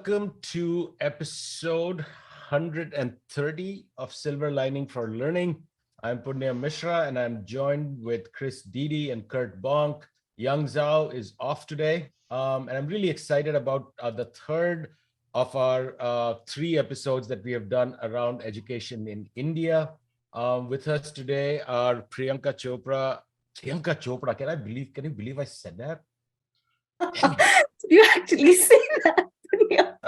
welcome to episode 130 of Silver Lining for Learning. I'm Punya Mishra and I'm joined with Chris Didi and Kurt Bonk. Young Zhao is off today. And I'm really excited about the third of our three episodes that we have done around education in India. With us today are Priyanka Chopra. Priyanka Chopra, can you believe I said that? Did you actually say that?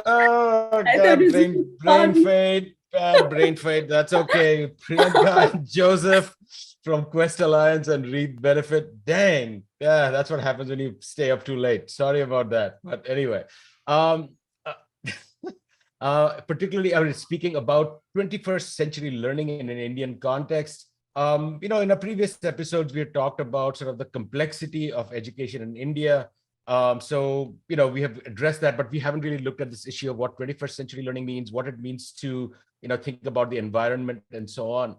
Oh I thought God, it was brain fun. fade, bad brain fade. That's okay. Priyanka and Joseph from Quest Alliance and Read Benefit. Dang, yeah, that's what happens when you stay up too late. Sorry about that, but anyway, um, uh, particularly I was speaking about 21st century learning in an Indian context. In our previous episodes, we had talked about sort of the complexity of education in India. We have addressed that, but we haven't really looked at this issue of what 21st century learning means, what it means to, think about the environment and so on.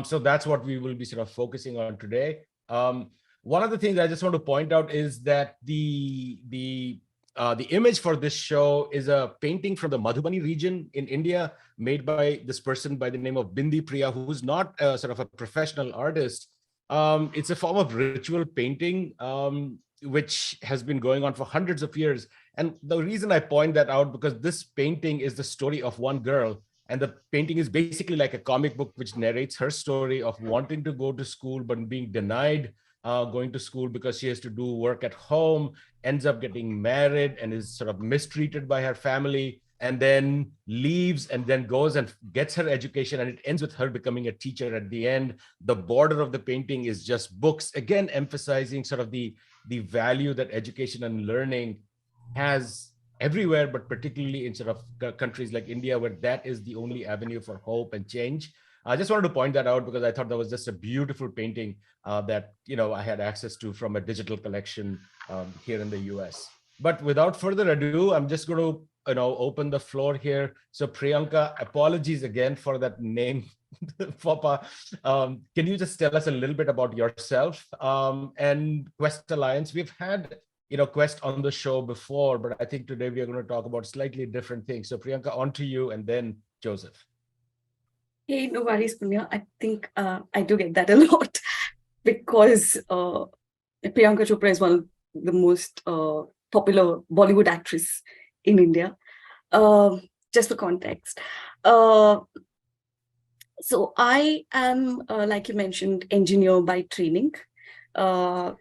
So that's what we will be sort of focusing on today. One of the things I just want to point out is that the image for this show is a painting from the Madhubani region in India, made by this person by the name of Bindi Priya, who's not sort of a professional artist. It's a form of ritual painting, which has been going on for hundreds of years. And the reason I point that out, because this painting is the story of one girl. And the painting is basically like a comic book, which narrates her story of wanting to go to school, but being denied going to school because she has to do work at home, ends up getting married and is sort of mistreated by her family, and then leaves and then goes and gets her education. And it ends with her becoming a teacher at the end. The border of the painting is just books, again, emphasizing sort of the value that education and learning has everywhere, but particularly in sort of countries like India, where that is the only avenue for hope and change. I just wanted to point that out because I thought that was just a beautiful painting that I had access to from a digital collection here in the US. But without further ado, I'm just going to open the floor here. So Priyanka, apologies again for that name. Fopa. Can you just tell us a little bit about yourself and Quest Alliance? We've had Quest on the show before, but I think today we are going to talk about slightly different things. So Priyanka, on to you, and then Joseph. Hey, no worries, Punya. I think I do get that a lot because Priyanka Chopra is one of the most popular Bollywood actress in India. Just for context. So I am, like you mentioned, engineer by training. So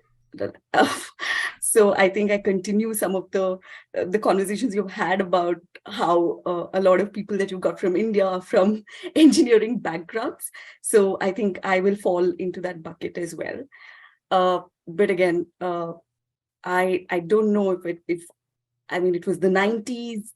I think I continue some of the conversations you've had about how a lot of people that you got from India are from engineering backgrounds. So I think I will fall into that bucket as well. But again, I don't know if I mean, it was the 90s.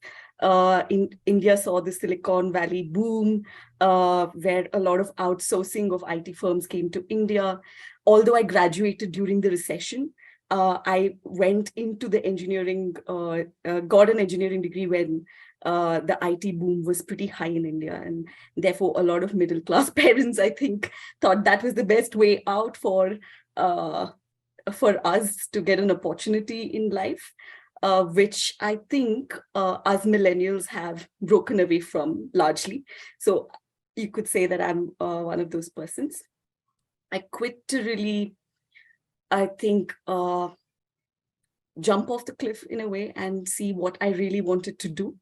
In India saw the Silicon Valley boom, where a lot of outsourcing of IT firms came to India. Although I graduated during the recession, I went into the engineering, got an engineering degree when the IT boom was pretty high in India. And therefore, a lot of middle class parents, I think, thought that was the best way out for us to get an opportunity in life. Which I think us millennials have broken away from largely. So you could say that I'm one of those persons. I quit to really, I think, jump off the cliff in a way and see what I really wanted to do.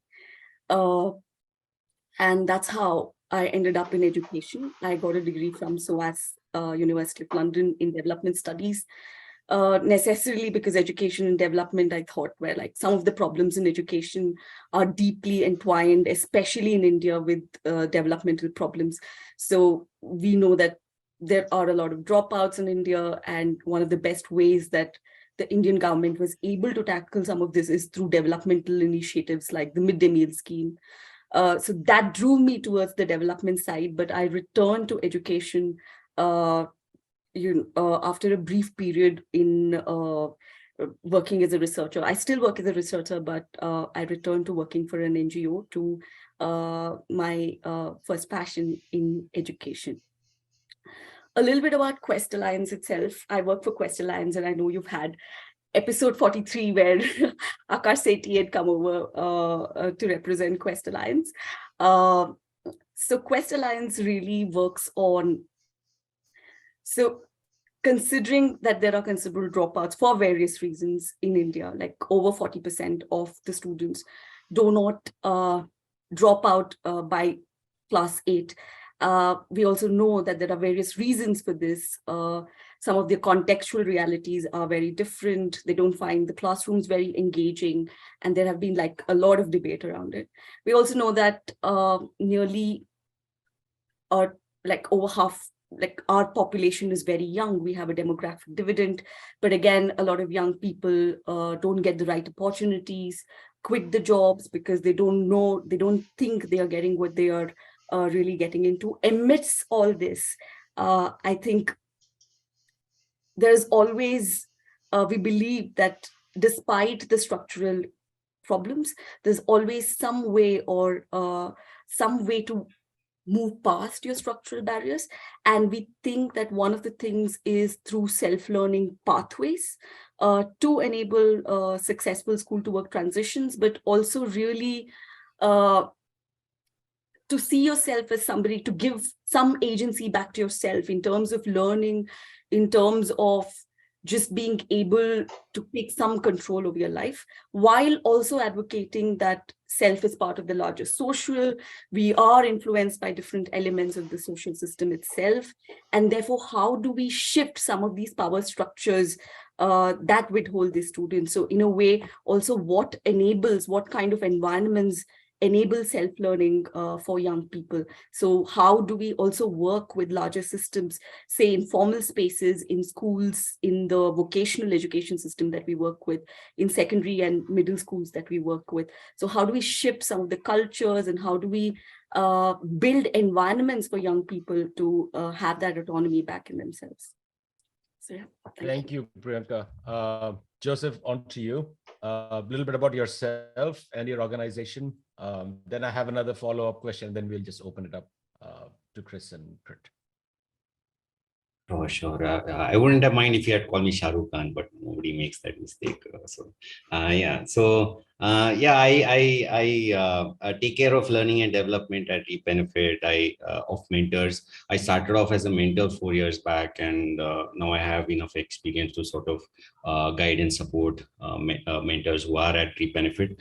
And that's how I ended up in education. I got a degree from SOAS, University of London, in development studies. Necessarily because education and development, I thought, were like some of the problems in education are deeply entwined, especially in India, with developmental problems. So we know that there are a lot of dropouts in India, and one of the best ways that the Indian government was able to tackle some of this is through developmental initiatives like the midday meal scheme. So that drew me towards the development side, but I returned to education after a brief period in working as a researcher. I still work as a researcher, but I returned to working for an NGO to my first passion in education. A little bit about Quest Alliance itself. I work for Quest Alliance, and I know you've had episode 43, where Akash Sethi had come over to represent Quest Alliance. So Quest Alliance really works on, so considering that there are considerable dropouts for various reasons in India, like over 40% of the students do not drop out by class 8. We also know that there are various reasons for this. Some of the contextual realities are very different. They don't find the classrooms very engaging, and there have been like a lot of debate around it. We also know that nearly like over half, like our population is very young. We have a demographic dividend, but again, a lot of young people don't get the right opportunities, quit the jobs because they don't know, they don't think they are getting what they are really getting into. Amidst all this, I think there's always, we believe that despite the structural problems, there's always some way or some way to move past your structural barriers. And we think that one of the things is through self-learning pathways to enable successful school to work transitions, but also really to see yourself as somebody, to give some agency back to yourself in terms of learning, in terms of just being able to take some control over your life, while also advocating that self is part of the larger social. We are influenced by different elements of the social system itself. And therefore, how do we shift some of these power structures that withhold the students? So in a way, also what enables, what kind of environments enable self-learning for young people? So how do we also work with larger systems, say in formal spaces, in schools, in the vocational education system that we work with, in secondary and middle schools that we work with? So how do we shift some of the cultures, and how do we build environments for young people to have that autonomy back in themselves? So yeah, Thank you, Priyanka. Joseph, on to you. A little bit about yourself and your organization. Then I have another follow-up question, then we'll just open it up to Chris and Kurt. Oh, sure. I wouldn't have mind if you had called me Shah Rukh Khan, but nobody makes that mistake. Yeah. So, yeah, I take care of learning and development at eBenefit. Of mentors. I started off as a mentor 4 years back, and now I have enough experience to sort of guide and support mentors who are at eBenefit.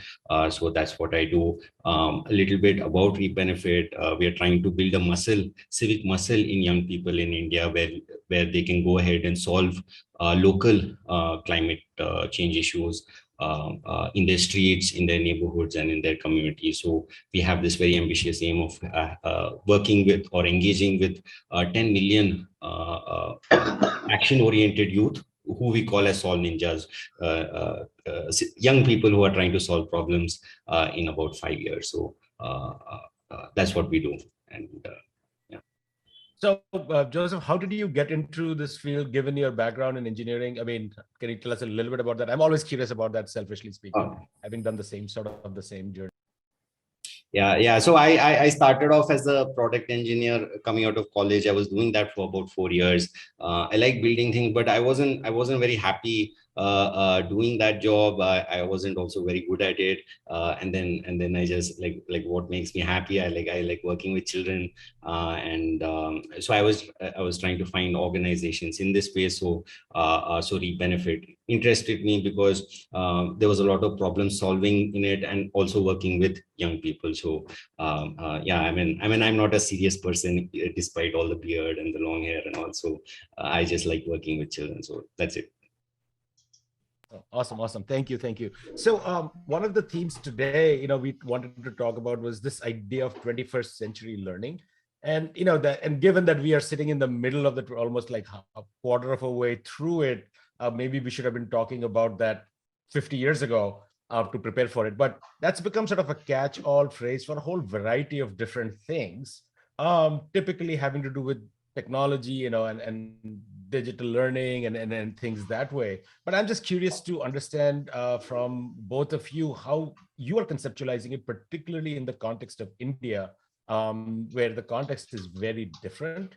So that's what I do. A little bit about eBenefit. We are trying to build a muscle, civic muscle in young people in India, where they can go ahead and solve local climate change issues in their streets, in their neighborhoods, and in their communities. So we have this very ambitious aim of working with or engaging with 10 million action-oriented youth, who we call as Solve Ninjas, young people who are trying to solve problems in about 5 years. So that's what we do. And So, Joseph, how did you get into this field, given your background in engineering? I mean, can you tell us a little bit about that? I'm always curious about that, selfishly speaking, having done the same journey. Yeah. So I started off as a product engineer coming out of college. I was doing that for about 4 years. I like building things, but I wasn't very happy doing that job. I wasn't also very good at it. And then I just like what makes me happy. I like working with children. And so I was trying to find organizations in this space. So eBenefit interested me because there was a lot of problem solving in it, and also working with young people. So yeah, I mean I'm not a serious person despite all the beard and the long hair, and also I just like working with children. So that's it. Awesome. Thank you. So one of the themes today, we wanted to talk about was this idea of 21st century learning. And and given that we are sitting in the middle of almost like a quarter of a way through it, maybe we should have been talking about that 50 years ago to prepare for it. But that's become sort of a catch-all phrase for a whole variety of different things, typically having to do with technology, and digital learning and things that way. But I'm just curious to understand from both of you how you are conceptualizing it, particularly in the context of India, where the context is very different.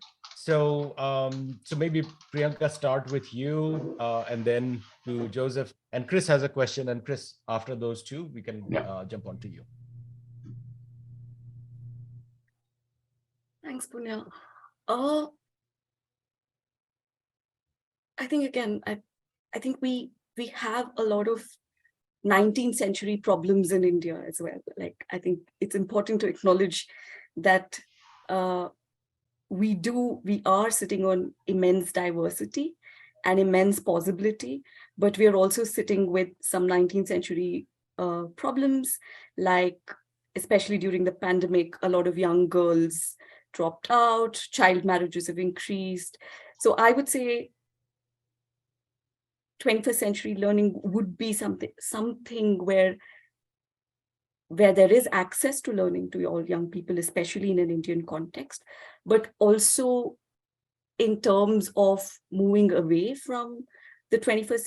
So maybe Priyanka, start with you, and then to Joseph. And Chris has a question. And Chris, after those two, we can jump on to you. Thanks, Punya. I think again, I think we have a lot of 19th century problems in India as well. Like, I think it's important to acknowledge that we are sitting on immense diversity and immense possibility, but we are also sitting with some 19th century problems, like especially during the pandemic, a lot of young girls dropped out, child marriages have increased. So I would say 21st century learning would be something where there is access to learning to all young people, especially in an Indian context, but also in terms of moving away from the 21st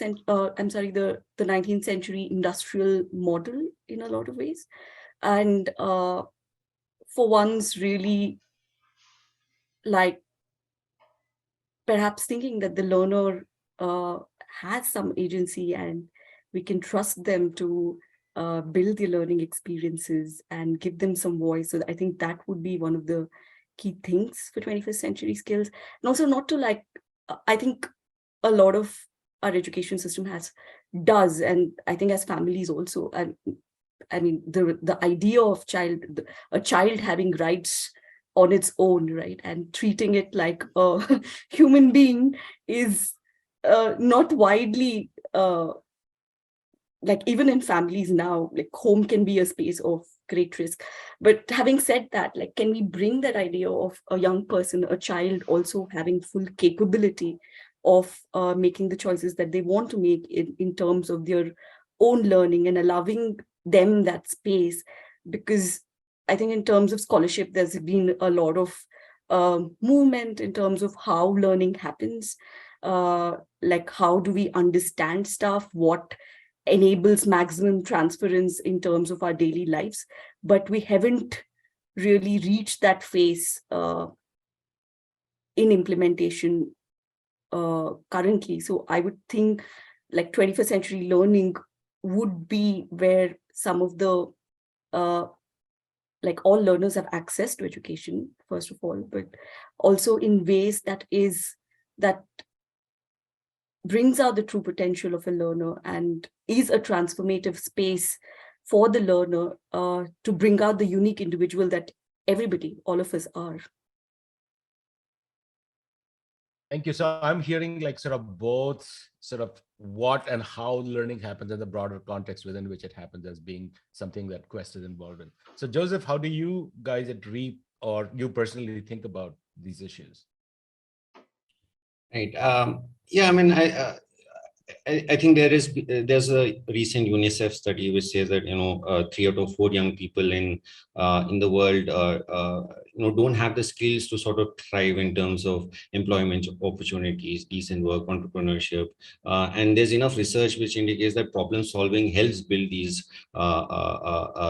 century, the 19th century industrial model in a lot of ways. And for once, really, like, perhaps thinking that the learner has some agency and we can trust them to build the learning experiences and give them some voice. So I think that would be one of the key things for 21st century skills. And also not to I think a lot of our education system does, and I think as families also, I mean, the idea of a child having rights on its own, right, and treating it like a human being is not widely like, even in families now, like, home can be a space of great risk. But having said that, like, can we bring that idea of a young person, a child, also having full capability of making the choices that they want to make in terms of their own learning, and allowing them that space? Because I think in terms of scholarship, there's been a lot of movement in terms of how learning happens. Like, how do we understand stuff? What enables maximum transference in terms of our daily lives? But we haven't really reached that phase in implementation currently. So I would think like 21st century learning would be where some of the like, all learners have access to education, first of all, but also in ways that brings out the true potential of a learner and is a transformative space for the learner to bring out the unique individual that everybody, all of us, are. Thank you. So I'm hearing like sort of both sort of what and how learning happens in the broader context within which it happens as being something that Quest is involved in. So Joseph, how do you guys at REAP, or you personally, think about these issues? Right. Yeah, I mean, I think there's a recent UNICEF study which says that 3 out of 4 young people in the world don't have the skills to sort of thrive in terms of employment opportunities, decent work, entrepreneurship, and there's enough research which indicates that problem solving helps build these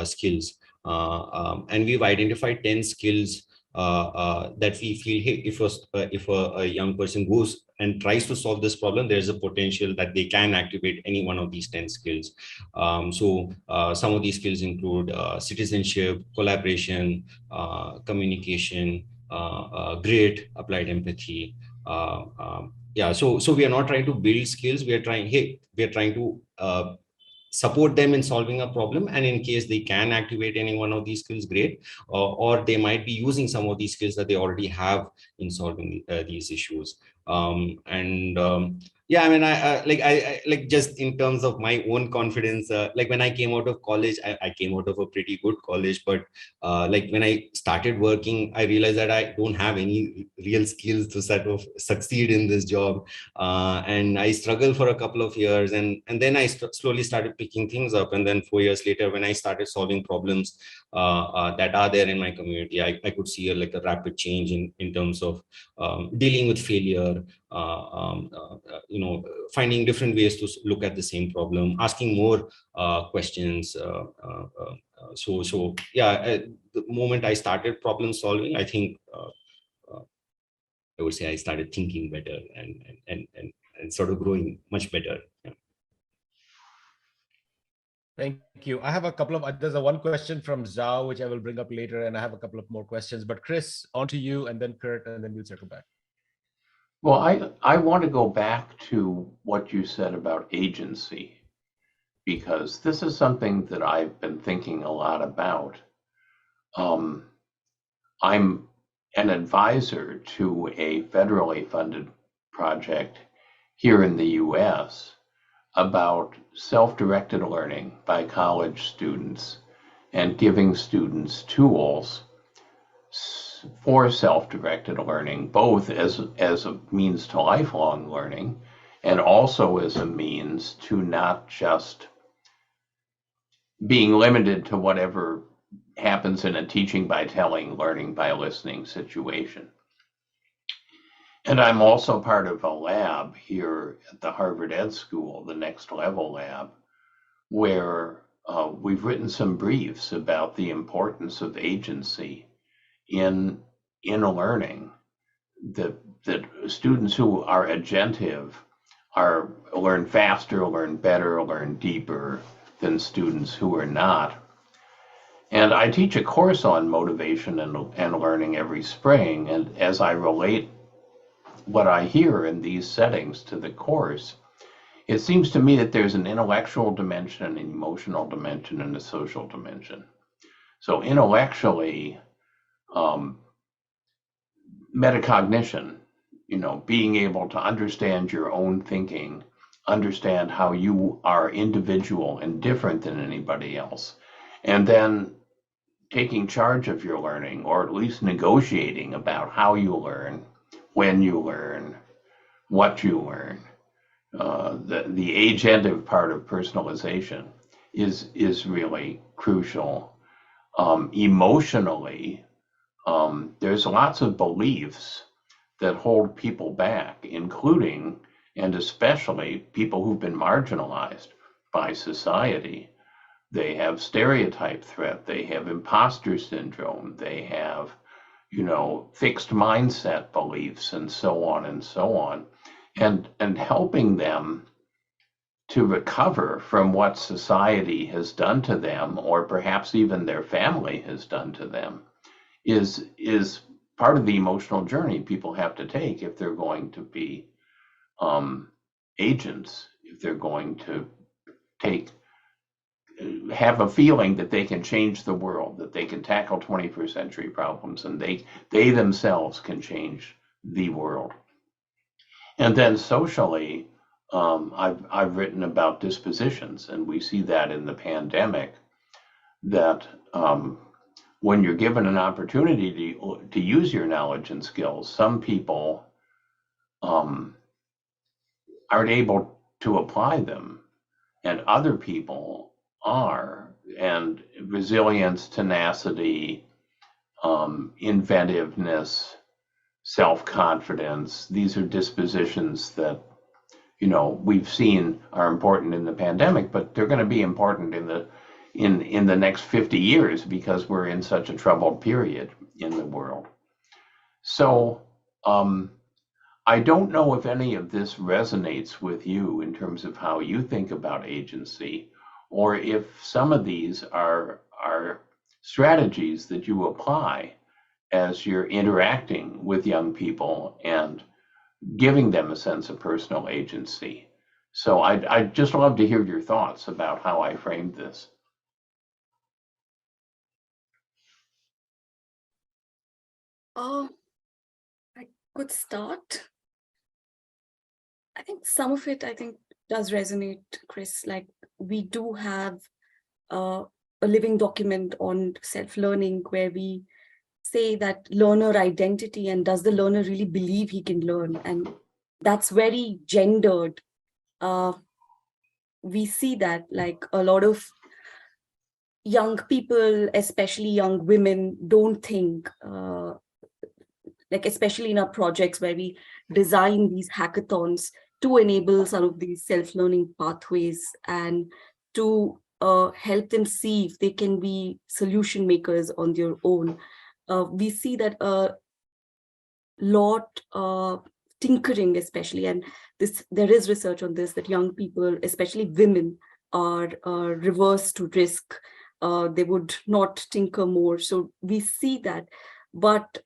skills, and we've identified 10 skills that we feel, hey, if a young person goes and tries to solve this problem, there's a potential that they can activate any one of these 10 skills. So some of these skills include citizenship, collaboration, communication, grit, applied empathy. Yeah, so we are not trying to build skills. We are trying to support them in solving a problem, and in case they can activate any one of these skills, great, or they might be using some of these skills that they already have in solving these issues. Yeah, I mean, I like, just in terms of my own confidence, like when I came out of college, I came out of a pretty good college, but like when I started working, I realized that I don't have any real skills to sort of succeed in this job, and I struggled for a couple of years, and then I slowly started picking things up, and then 4 years later, when I started solving problems that are there in my community, I could see a rapid change in terms of dealing with failure, finding different ways to look at the same problem, asking more questions. So yeah, at the moment I started problem solving, I think I would say I started thinking better and sort of growing much better. Yeah. Thank you. I have a couple of, there's a one question from Zhao, which I will bring up later, and I have a couple of more questions. But Chris, on to you, and then Kurt, and then we'll circle back. Well, I want to go back to what you said about agency, because this is something that I've been thinking a lot about. I'm an advisor to a federally funded project here in the US about self-directed learning by college students and giving students tools for self-directed learning, both as a means to lifelong learning and also as a means to not just being limited to whatever happens in a teaching by telling, learning by listening situation. And I'm also part of a lab here at the Harvard Ed School, the Next Level Lab, where we've written some briefs about the importance of agency in learning, that students who are agentive learn faster, learn better, learn deeper than students who are not. And I teach a course on motivation and learning every spring, and as I relate what I hear in these settings to the course, it seems to me that there's an intellectual dimension, an emotional dimension, and a social dimension. So intellectually, metacognition, being able to understand your own thinking, understand how you are individual and different than anybody else, and then taking charge of your learning, or at least negotiating about how you learn, when you learn, what you learn. The agentive part of personalization is really crucial. Emotionally, there's lots of beliefs that hold people back, including and especially people who've been marginalized by society. They have stereotype threat, they have imposter syndrome, they have, fixed mindset beliefs, and so on and so on. And helping them to recover from what society has done to them, or perhaps even their family has done to them, is part of the emotional journey people have to take if they're going to be agents, if they're going to have a feeling that they can change the world, that they can tackle 21st century problems, and they themselves can change the world. And then socially, I've written about dispositions, and we see that in the pandemic, that when you're given an opportunity to use your knowledge and skills, some people aren't able to apply them, and other people are. And resilience, tenacity, inventiveness, self-confidence, these are dispositions that we've seen are important in the pandemic, but they're going to be important in the next 50 years because we're in such a troubled period in the world. So I don't know if any of this resonates with you in terms of how you think about agency, or if some of these are strategies that you apply as you're interacting with young people and giving them a sense of personal agency. So I'd just love to hear your thoughts about how I framed this. I could start. I think some of it, does resonate, Chris. Like, we do have a living document on self-learning where we say that learner identity, and does the learner really believe he can learn? And that's very gendered. We see that, like, a lot of young people, especially young women, don't think, like, especially in our projects where we design these hackathons to enable some of these self-learning pathways and to help them see if they can be solution makers on their own. We see that lot tinkering, especially, and there is research on this, that young people, especially women, are reverse to risk. They would not tinker more. So we see that. But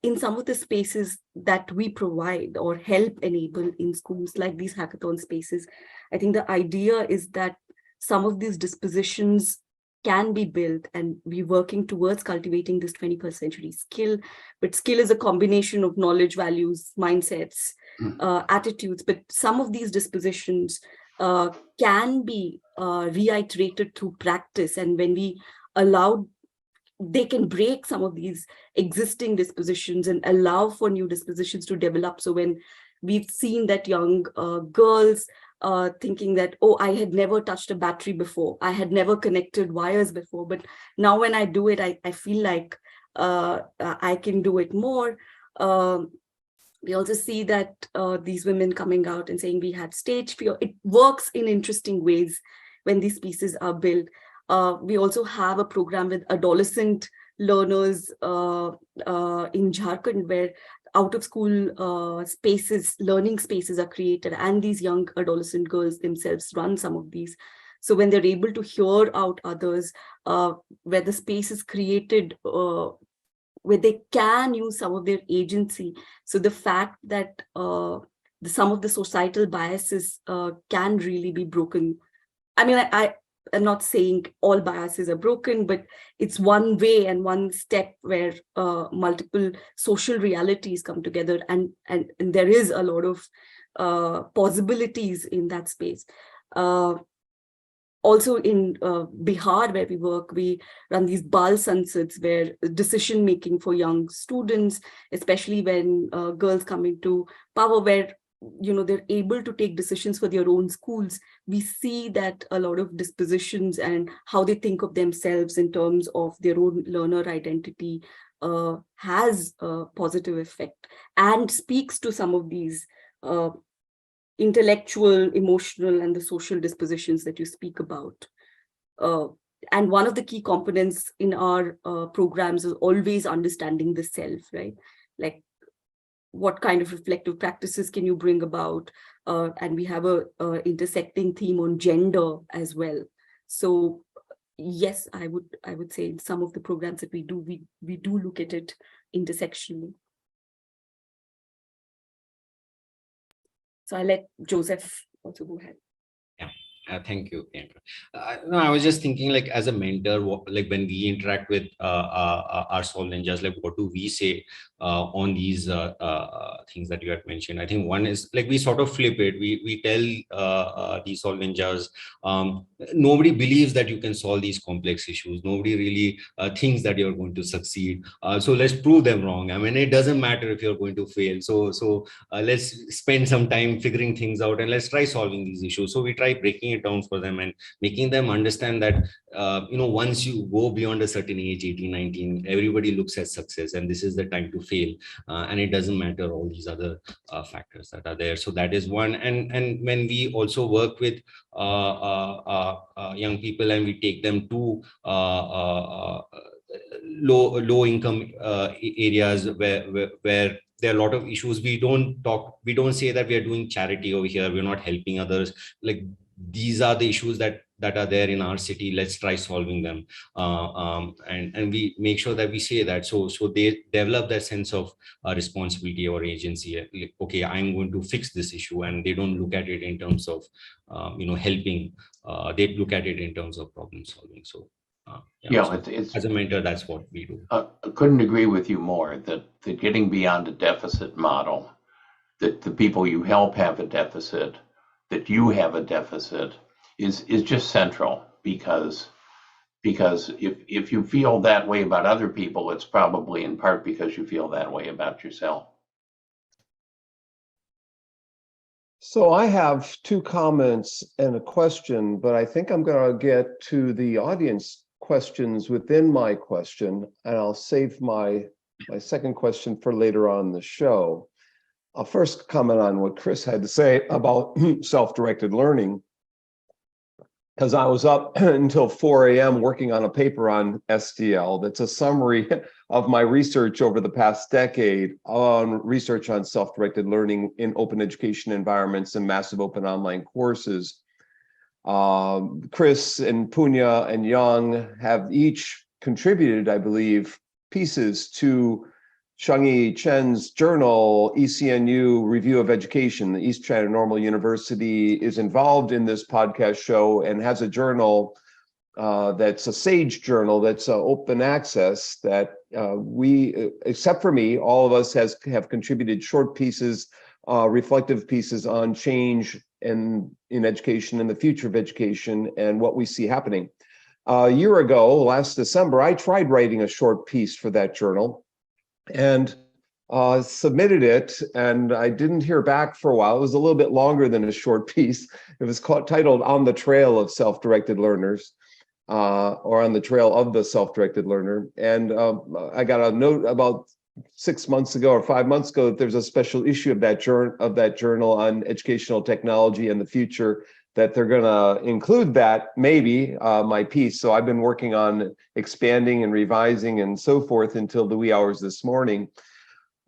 in some of the spaces that we provide or help enable in schools, like these hackathon spaces, I think the idea is that some of these dispositions can be built, and we're working towards cultivating this 21st century skill. But skill is a combination of knowledge, values, mindsets, attitudes. But some of these dispositions can be reiterated through practice. And when we allow, they can break some of these existing dispositions and allow for new dispositions to develop. So when we've seen that young girls thinking that, oh, I had never touched a battery before, I had never connected wires before, but now when I do it, I feel like I can do it more. We also see that these women coming out and saying we had stage fear. It works in interesting ways when these pieces are built. We also have a program with adolescent learners in Jharkhand, where out of school spaces, learning spaces are created, and these young adolescent girls themselves run some of these. So when they're able to hear out others, where the space is created, where they can use some of their agency. So the fact that some of the societal biases can really be broken. I mean, I'm not saying all biases are broken, but it's one way and one step where multiple social realities come together, and there is a lot of possibilities in that space. Also in Bihar, where we work, we run these Bal Sansats, where decision making for young students, especially when girls come into power, where they're able to take decisions for their own schools. We see that a lot of dispositions and how they think of themselves in terms of their own learner identity has a positive effect, and speaks to some of these intellectual, emotional, and the social dispositions that you speak about. And one of the key components in our programs is always understanding the self, right? Like, what kind of reflective practices can you bring about? And we have a intersecting theme on gender as well. So yes, I would say in some of the programs that we do, we do look at it intersectionally. So I'll let Joseph also go ahead. Thank you, Priyanka. No, I was just thinking, like, as a mentor, like when we interact with our Solve Ninjas, like what do we say on these things that you had mentioned? I think one is, like, we sort of flip it. We tell these Solve Ninjas, nobody believes that you can solve these complex issues. Nobody really thinks that you're going to succeed. So let's prove them wrong. I mean, it doesn't matter if you're going to fail. So let's spend some time figuring things out, and let's try solving these issues. So we try breaking it down for them and making them understand that once you go beyond a certain age, 18, 19, everybody looks at success, and this is the time to fail, and it doesn't matter all these other factors that are there. So that is one. And when we also work with young people, and we take them to low income areas where there are a lot of issues. We don't say that we are doing charity over here, we're not helping others. Like, these are the issues that are there in our city, let's try solving them. And we make sure that we say that, so they develop that sense of responsibility or agency. Like, okay, I'm going to fix this issue, and they don't look at it in terms of helping. They look at it in terms of problem solving. So it's as a mentor, that's what we do. I couldn't agree with you more that getting beyond a deficit model, that the people you help have a deficit, that you have a deficit, is just central, because if you feel that way about other people, it's probably in part because you feel that way about yourself. So I have two comments and a question, but I think I'm going to get to the audience questions within my question, and I'll save my second question for later on in the show. I'll first comment on what Chris had to say about self-directed learning. because I was up until 4 a.m. working on a paper on SDL. That's a summary of my research over the past decade on research on self-directed learning in open education environments and massive open online courses. Chris and Punya and Young have each contributed, I believe, pieces to Shangyi Chen's journal, ECNU Review of Education. The East China Normal University is involved in this podcast show and has a journal that's a SAGE journal that's open access that we, except for me, all of us have contributed short pieces, reflective pieces on change in education and the future of education and what we see happening. A year ago, last December, I tried writing a short piece for that journal and submitted it, and I didn't hear back for a while. It was a little bit longer than a short piece. It was titled "On the Trail of Self-Directed Learners," or "On the Trail of the Self-Directed Learner." And I got a note about 6 months ago or 5 months ago that there's a special issue of that journal on educational technology and the future, that they're going to include that, maybe, my piece. So I've been working on expanding and revising and so forth until the wee hours this morning.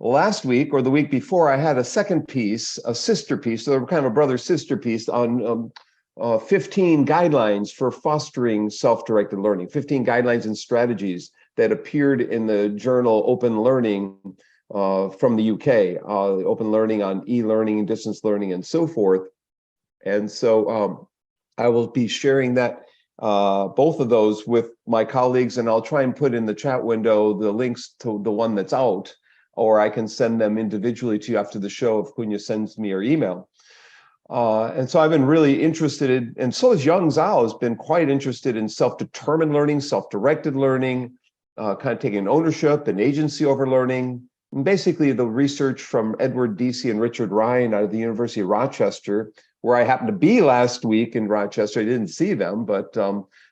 Last week or the week before, I had a second piece, a sister piece, so kind of a brother-sister piece on 15 guidelines for fostering self-directed learning, 15 guidelines and strategies that appeared in the journal Open Learning from the UK, Open Learning on e-learning, distance learning, and so forth. And so I will be sharing that, both of those with my colleagues, and I'll try and put in the chat window the links to the one that's out, or I can send them individually to you after the show if Punya sends me your email. And so I've been really interested in, and so has Young Zhao has been quite interested in self-determined learning, self-directed learning, kind of taking ownership and agency over learning. And basically the research from Edward Deasy and Richard Ryan out of the University of Rochester, where I happened to be last week in Rochester. I didn't see them, but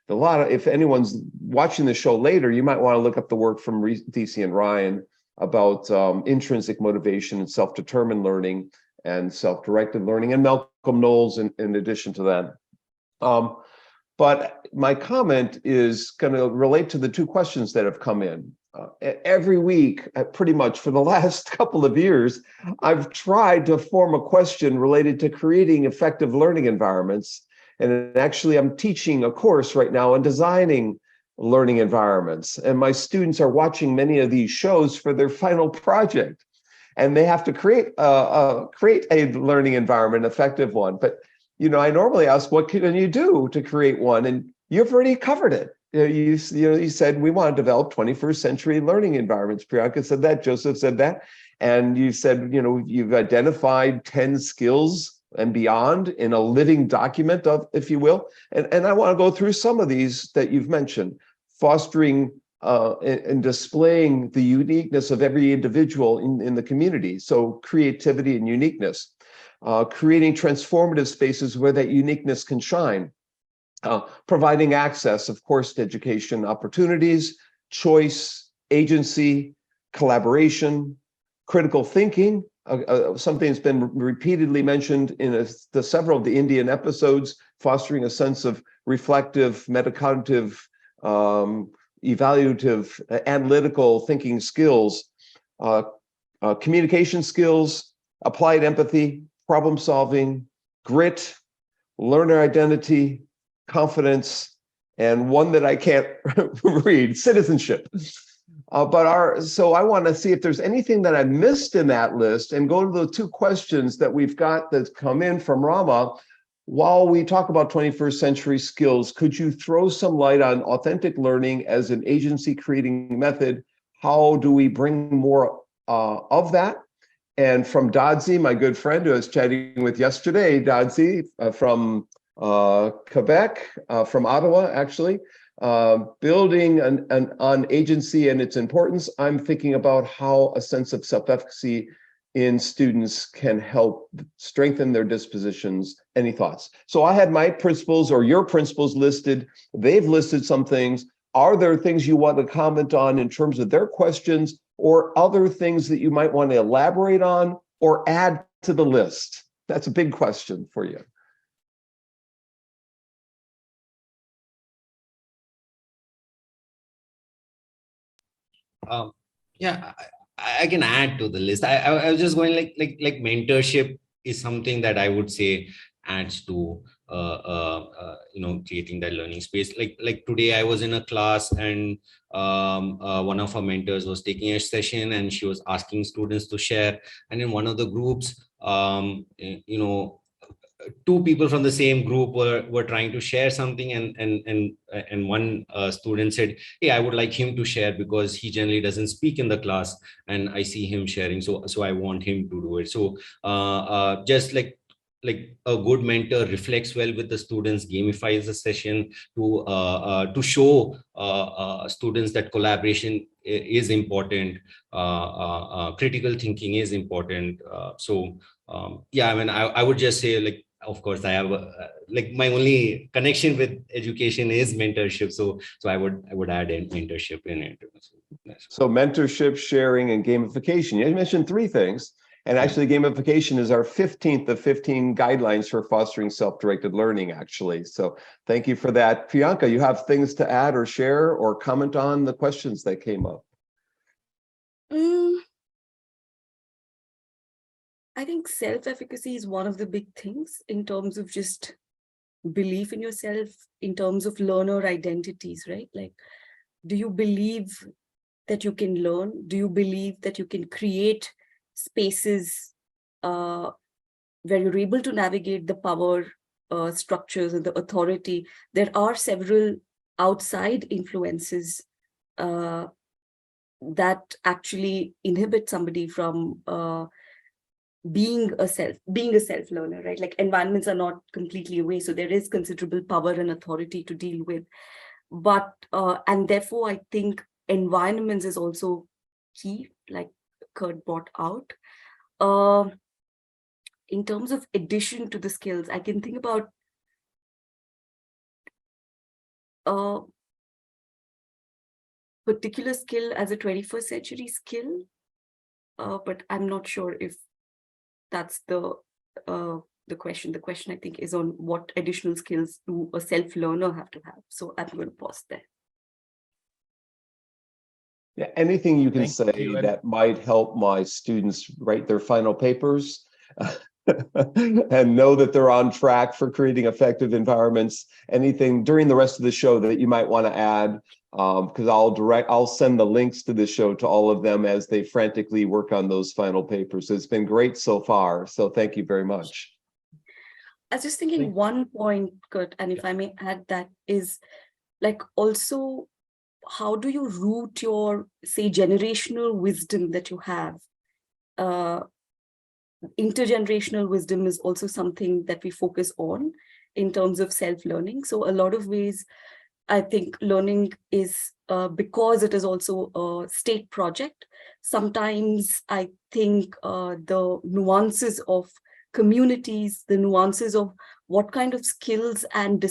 if anyone's watching the show later, you might want to look up the work from Deasy and Ryan about intrinsic motivation and self-determined learning and self-directed learning, and Malcolm Knowles in addition to that. But my comment is going to relate to the two questions that have come in. Every week, pretty much for the last couple of years, I've tried to form a question related to creating effective learning environments. And actually, I'm teaching a course right now on designing learning environments. And my students are watching many of these shows for their final project. And they have to create a learning environment, an effective one. But I normally ask, what can you do to create one? And you've already covered it. You said we want to develop 21st century learning environments. Priyanka said that, Joseph said that. And you said, you've identified 10 skills and beyond in a living document of, if you will. And I want to go through some of these that you've mentioned: fostering and displaying the uniqueness of every individual in the community. So creativity and uniqueness, creating transformative spaces where that uniqueness can shine, providing access, of course, to education opportunities, choice, agency, collaboration, critical thinking, something that's been repeatedly mentioned in several of the Indian episodes, fostering a sense of reflective, metacognitive, evaluative, analytical thinking skills, communication skills, applied empathy, problem solving, grit, learner identity, confidence, and one that I can't read, citizenship. So I want to see if there's anything that I missed in that list, and go to the two questions that we've got that's come in from Rama. While we talk about 21st century skills, could you throw some light on authentic learning as an agency creating method? How do we bring more of that? And from Dodzi, my good friend who I was chatting with yesterday, Dodzi from Quebec, from Ottawa, actually, building on agency and its importance. I'm thinking about how a sense of self-efficacy in students can help strengthen their dispositions. Any thoughts? So I had my principles or your principles listed. They've listed some things. Are there things you want to comment on in terms of their questions, or other things that you might want to elaborate on or add to the list? That's a big question for you. Yeah, I can add to the list. I was just going like mentorship is something that I would say adds to creating that learning space. Like today I was in a class and one of our mentors was taking a session and she was asking students to share, and in one of the groups two people from the same group were trying to share something, and one student said, hey, I would like him to share because he generally doesn't speak in the class and I see him sharing, so I want him to do it. So just like a good mentor reflects well with the students, gamifies the session to show students that collaboration is important, critical thinking is important. Yeah, I mean, I would just say, like, of course, I have like my only connection with education is mentorship. So I would add in mentorship in it. So mentorship, sharing, and gamification. You mentioned three things. And actually, gamification is our 15th of 15 guidelines for fostering self-directed learning, actually. So thank you for that. Priyanka, you have things to add or share or comment on the questions that came up? I think self-efficacy is one of the big things in terms of just belief in yourself, in terms of learner identities, right? Like, do you believe that you can learn? Do you believe that you can create spaces where you're able to navigate the power structures and the authority? There are several outside influences that actually inhibit somebody from being a self learner, right? Like, environments are not completely away, so there is considerable power and authority to deal with. But and therefore I think environments is also key, like Kurt brought out. In terms of addition to the skills, I can think about a particular skill as a 21st century skill, but I'm not sure if that's the question. The question, I think, is on what additional skills do a self-learner have to have. So I'm going to pause there. Yeah, anything you can Thank say you. that might help my students write their final papers and know that they're on track for creating effective environments. Anything during the rest of the show that you might want to add, because I'll send the links to the show to all of them as they frantically work on those final papers. It's been great so far. So thank you very much. I was just thinking one point, Kurt, and if I may add, that is like also, how do you root your, say, generational wisdom that you have? Intergenerational wisdom is also something that we focus on in terms of self-learning. So a lot of ways, I think learning is, because it is also a state project, sometimes I think the nuances of communities, the nuances of what kind of skills and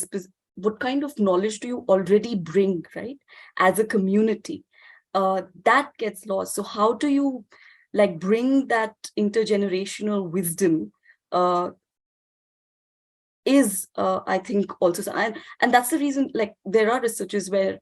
what kind of knowledge do you already bring, right, as a community, that gets lost. So how do you like bring that intergenerational wisdom is I think also, and that's the reason, like, there are researches where,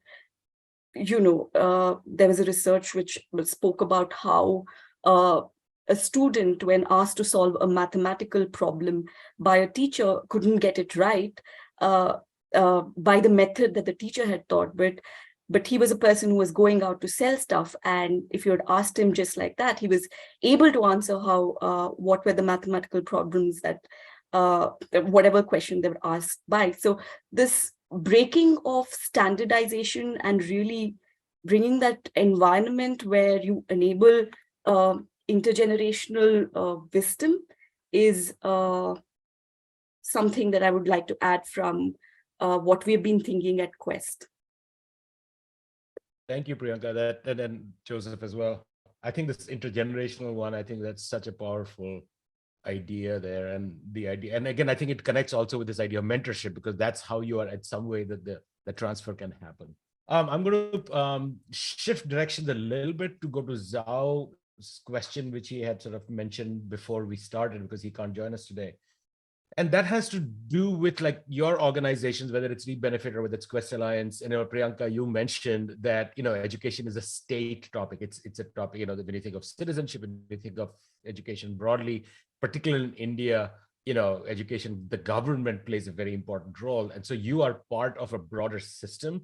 there was a research which spoke about how a student, when asked to solve a mathematical problem by a teacher, couldn't get it right by the method that the teacher had taught, but he was a person who was going out to sell stuff, and if you had asked him just like that, he was able to answer how what were the mathematical problems that whatever question they were asked by. So this breaking of standardization and really bringing that environment where you enable intergenerational wisdom is something that I would like to add from what we've been thinking at Quest. Thank you, Priyanka. That, and then Joseph as well. I think this intergenerational one, I think that's such a powerful idea there. And the idea, and again, I think it connects also with this idea of mentorship, because that's how you are, at some way, that the transfer can happen. I'm going to shift directions a little bit to go to Zhao's question, which he had sort of mentioned before we started, because he can't join us today. And that has to do with like your organizations, whether it's We Benefit or whether it's Quest Alliance. Priyanka, you mentioned that, education is a state topic. It's a topic, when you think of citizenship and you think of education broadly, particularly in India, education, the government plays a very important role. And so you are part of a broader system,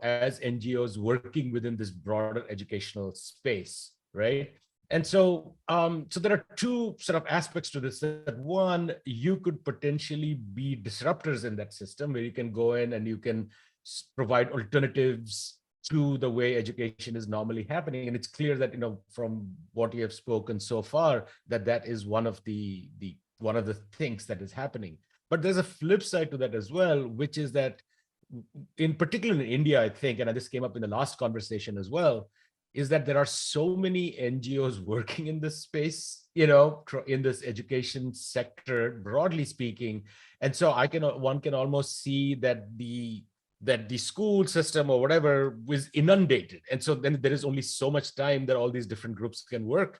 as NGOs working within this broader educational space, right? And so, so there are two sort of aspects to this. That one, you could potentially be disruptors in that system where you can go in and you can provide alternatives to the way education is normally happening. And it's clear that, from what you have spoken so far, that is one of the things that is happening. But there's a flip side to that as well, which is that in particular in India, I think, and this came up in the last conversation as well, is that there are so many NGOs working in this space, in this education sector, broadly speaking. And so one can almost see that the school system or whatever was inundated. And so then there is only so much time that all these different groups can work.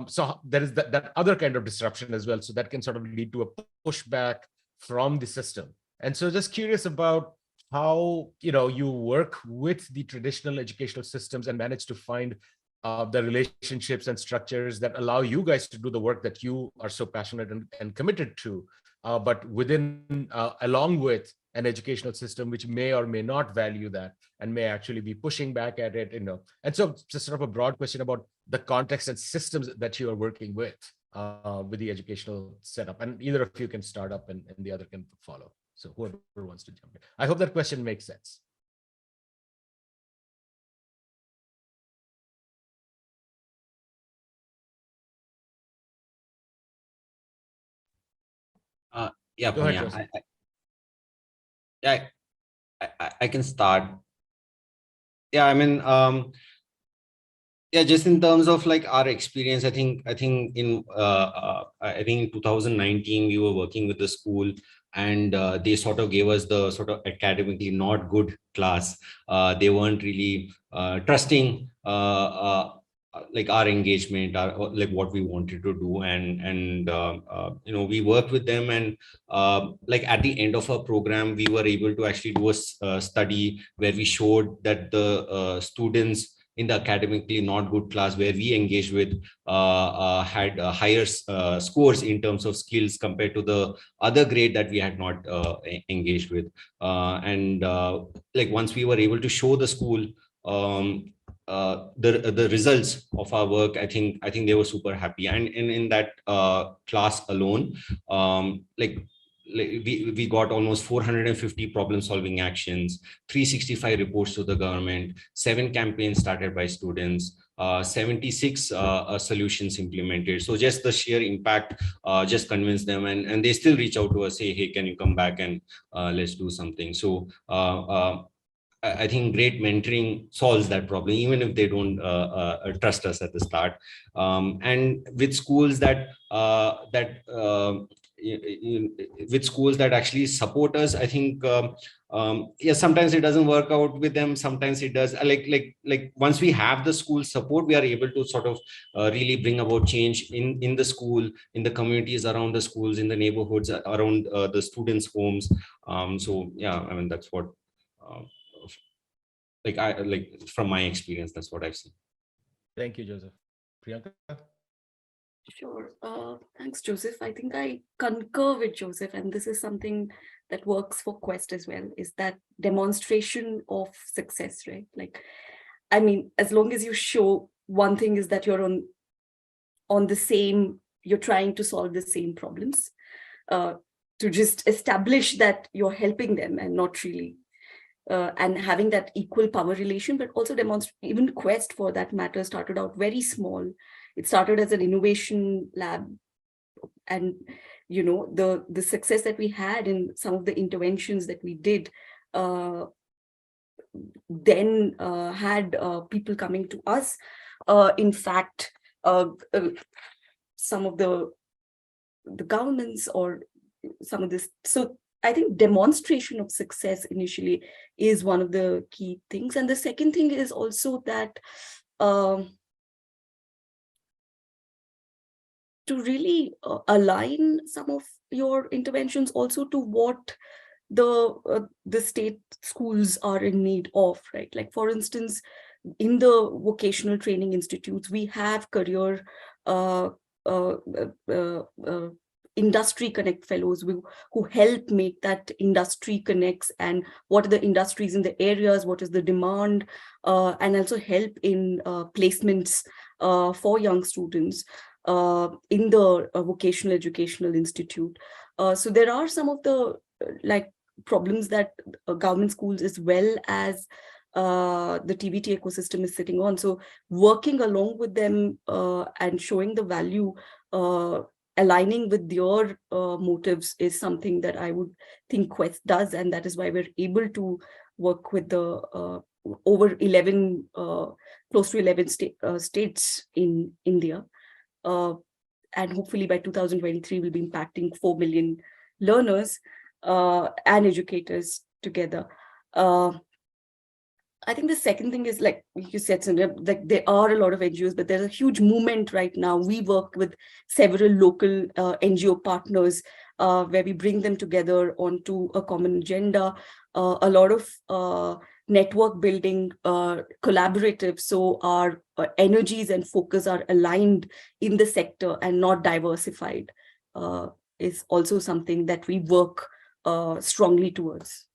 So there is that other kind of disruption as well. So that can sort of lead to a pushback from the system. And so just curious about how you work with the traditional educational systems and manage to find the relationships and structures that allow you guys to do the work that you are so passionate and committed to, but within along with an educational system which may or may not value that and may actually be pushing back at it. And so just sort of a broad question about the context and systems that you are working with the educational setup, and either of you can start up and the other can follow. So whoever wants to jump in. I hope that question makes sense. Yeah, Go ahead, Punya. Joseph. I can start. Yeah, I mean, yeah, just in terms of like our experience, I think in 2019 we were working with the school, and they sort of gave us the sort of academically not good class. They weren't really trusting like our engagement, or like what we wanted to do, and we worked with them, and like at the end of our program, we were able to actually do a study where we showed that the students in the academically not good class where we engaged with had higher scores in terms of skills compared to the other grade that we had not engaged with. And like once we were able to show the school the results of our work, I think they were super happy. And in that class alone, like we got almost 450 problem solving actions, 365 reports to the government, 7 campaigns started by students, 76 solutions implemented. So just the sheer impact just convinced them, and they still reach out to us, say, hey, can you come back and let's do something. So I think great mentoring solves that problem, even if they don't trust us at the start. And with schools that with schools that actually support us, I think yeah, sometimes it doesn't work out with them, sometimes it does. Like once we have the school support, we are able to sort of really bring about change in the school, in the communities around the schools, in the neighborhoods around the students' homes. So yeah, I mean, that's what like from my experience, that's what I've seen. Thank you, Joseph. Priyanka? Sure. Thanks, Joseph. I think I concur with Joseph, and this is something that works for Quest as well, is that demonstration of success, right? Like, I mean, as long as you show one thing is that you're on the same, you're trying to solve the same problems, to just establish that you're helping them and not really and having that equal power relation, but also demonstrate. Even Quest, for that matter, started out very small. It started as an innovation lab, and the success that we had in some of the interventions that we did then had people coming to us. In fact, some of the governments or some of this. So I think demonstration of success initially is one of the key things. And the second thing is also that to really align some of your interventions also to what the state schools are in need of, right? Like, for instance, in the vocational training institutes, we have career uh, uh, industry connect fellows who help make that industry connects, and what are the industries in the areas, what is the demand, and also help in placements for young students in the vocational educational institute. So there are some of the like problems that government schools as well as the TVT ecosystem is sitting on. So working along with them and showing the value, aligning with your motives is something that I would think Quest does, and that is why we're able to work with the over 11, close to 11 states in India. And hopefully by 2023, we'll be impacting 4 million learners and educators together. I think the second thing is, like you said, Sundar, like there are a lot of NGOs, but there's a huge movement right now. We work with several local NGO partners where we bring them together onto a common agenda. A lot of network building, collaborative, so our energies and focus are aligned in the sector and not diversified, is also something that we work strongly towards.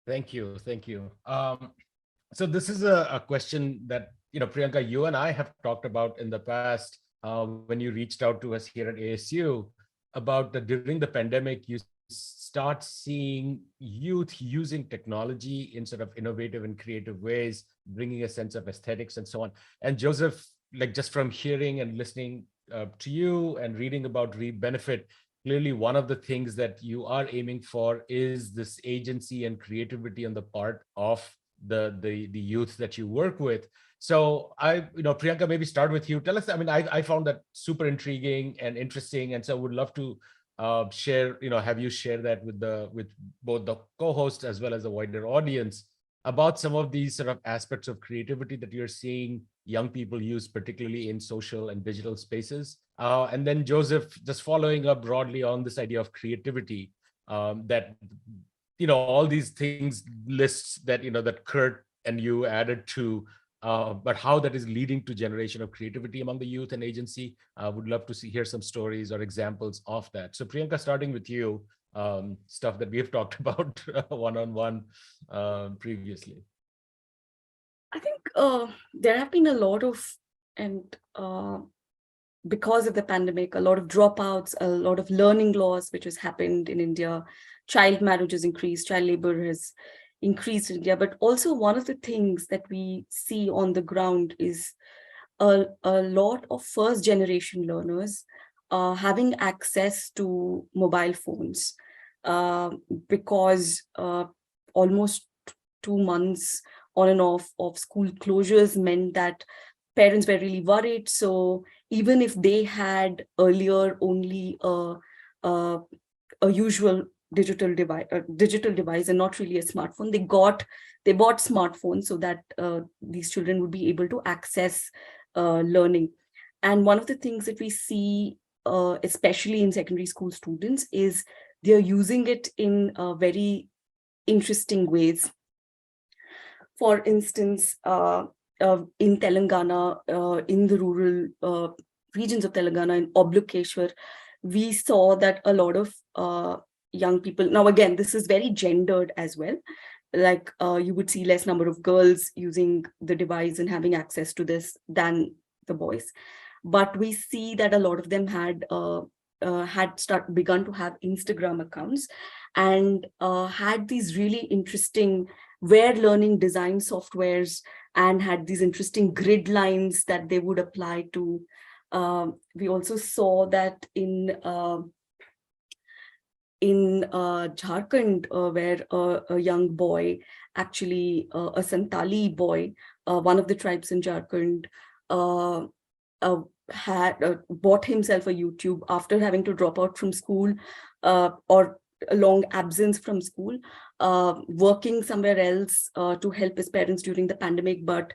Thank you. Thank you. So this is a question that, Priyanka, you and I have talked about in the past when you reached out to us here at ASU about during the pandemic, you start seeing youth using technology in sort of innovative and creative ways, bringing a sense of aesthetics and so on. And Joseph, like just from hearing and listening to you and reading about Benefit, clearly one of the things that you are aiming for is this agency and creativity on the part of the youth that you work with. So Priyanka, maybe start with you. Tell us, I found that super intriguing and interesting. And so I would love to share, have you share that with both the co-hosts as well as the wider audience about some of these sort of aspects of creativity that you're seeing young people use, particularly in social and digital spaces. And then Joseph, just following up broadly on this idea of creativity, that, all these things lists that, that Kurt and you added to, but how that is leading to generation of creativity among the youth and agency. Would love to hear some stories or examples of that. So Priyanka, starting with you, stuff that we have talked about one-on-one previously. I think there have been a lot of, and because of the pandemic, a lot of dropouts, a lot of learning loss, which has happened in India. Child marriage has increased, child labor has increased in India. But also one of the things that we see on the ground is a lot of first generation learners having access to mobile phones because almost 2 months on and off of school closures meant that parents were really worried. So even if they had earlier only a usual digital device and not really a smartphone, they bought smartphones so that these children would be able to access learning. And one of the things that we see, especially in secondary school students, is they're using it in very interesting ways. For instance, in Telangana, in the rural regions of Telangana, in Oblukeshwar, we saw that a lot of young people, now again, this is very gendered as well. Like you would see less number of girls using the device and having access to this than the boys. But we see that a lot of them had begun to have Instagram accounts and had these really interesting learning design softwares and had these interesting grid lines that they would apply to. We also saw that in Jharkhand, where a young boy, actually a Santali boy, one of the tribes in Jharkhand, had bought himself a YouTube after having to drop out from school or a long absence from school, working somewhere else to help his parents during the pandemic, but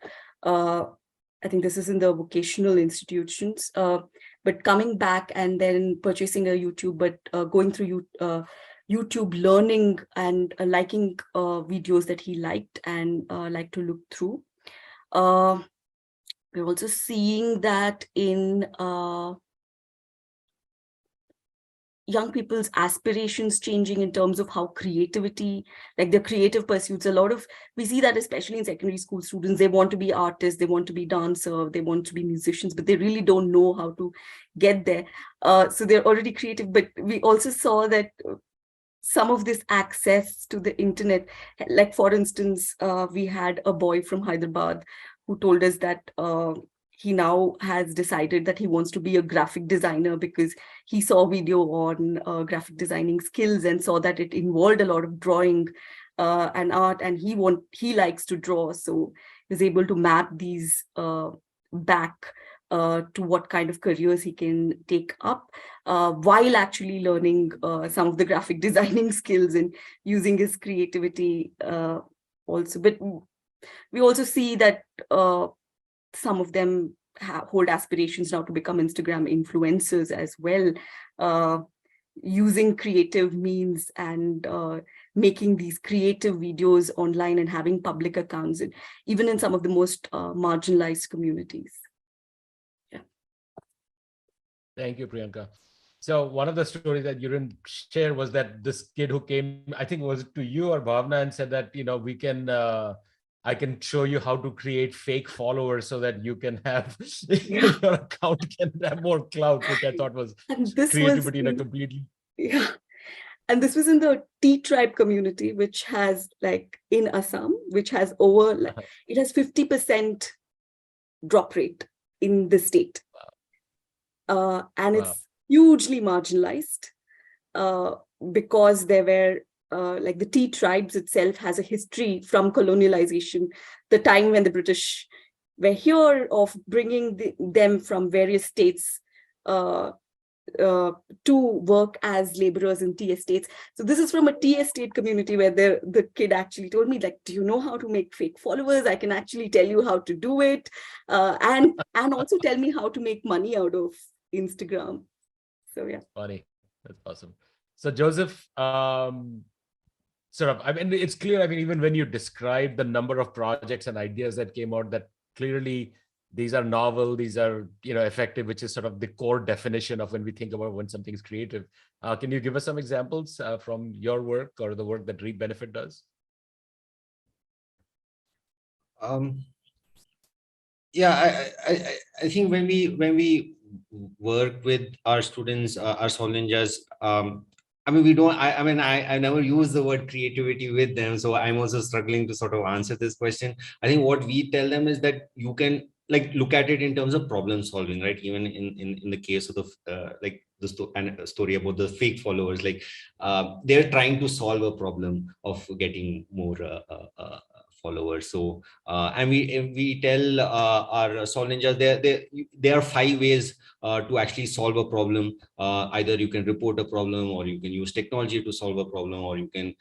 I think this is in the vocational institutions, but coming back and then purchasing a YouTube, but going through YouTube learning and liking videos that he liked and like to look through. We're also seeing that in young people's aspirations changing in terms of how creativity, like their creative pursuits, we see that especially in secondary school students, they want to be artists, they want to be dancer, they want to be musicians, but they really don't know how to get there. So they're already creative, but we also saw that some of this access to the internet, like for instance, we had a boy from Hyderabad who told us that he now has decided that he wants to be a graphic designer because he saw a video on graphic designing skills and saw that it involved a lot of drawing and art, and he likes to draw, so he was able to map these back to what kind of careers he can take up while actually learning some of the graphic designing skills and using his creativity also. But we also see that some of them hold aspirations now to become Instagram influencers as well, using creative means and making these creative videos online and having public accounts, and even in some of the most marginalized communities. Thank you, Priyanka. So one of the stories that you didn't share was that this kid who came, I think was it to you or Bhavna, and said that, we can, I can show you how to create fake followers so that you can have, your account can have more clout, which I thought was creativity in a completely. Yeah. And this was in the T tribe community, which has in Assam, which has it has 50% drop rate in the state. And it's hugely marginalized because there were the T tribes itself has a history from colonialization, the time when the British were here, of bringing them from various states to work as laborers in tea estates. So this is from a tea estate community where the kid actually told me, do you know how to make fake followers? I can actually tell you how to do it, and also tell me how to make money out of Instagram. So yeah. Funny. That's awesome. So Joseph, I mean, it's clear, I mean, even when you describe the number of projects and ideas that came out, that clearly these are novel, these are, effective, which is sort of the core definition of when we think about when something is creative. Can you give us some examples from your work or the work that Reap Benefit does? Yeah, I think when we work with our students, our Soul Ninjas, I mean, I never use the word creativity with them, so I'm also struggling to sort of answer this question. I think what we tell them is that you can look at it in terms of problem solving, right? Even in the case of the story about the fake followers, they're trying to solve a problem of getting more followers. So and we tell our Soul Ninjas there are 5 ways to actually solve a problem. Either you can report a problem, or you can use technology to solve a problem, or you can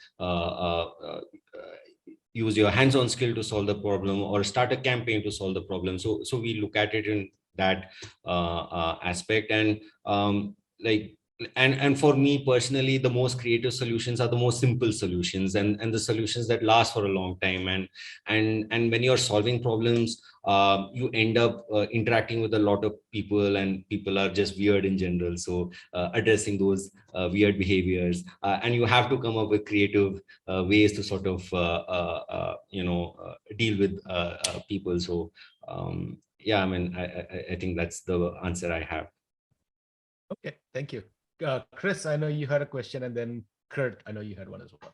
use your hands-on skill to solve the problem, or start a campaign to solve the problem. So we look at it in that aspect. And and for me personally, the most creative solutions are the most simple solutions, and the solutions that last for a long time. And when you're solving problems, you end up interacting with a lot of people, and people are just weird in general. So addressing those weird behaviors, and you have to come up with creative ways to sort of deal with people. So yeah, I mean, I think that's the answer I have. Okay, thank you. Chris, I know you had a question, and then Kurt, I know you had one as well.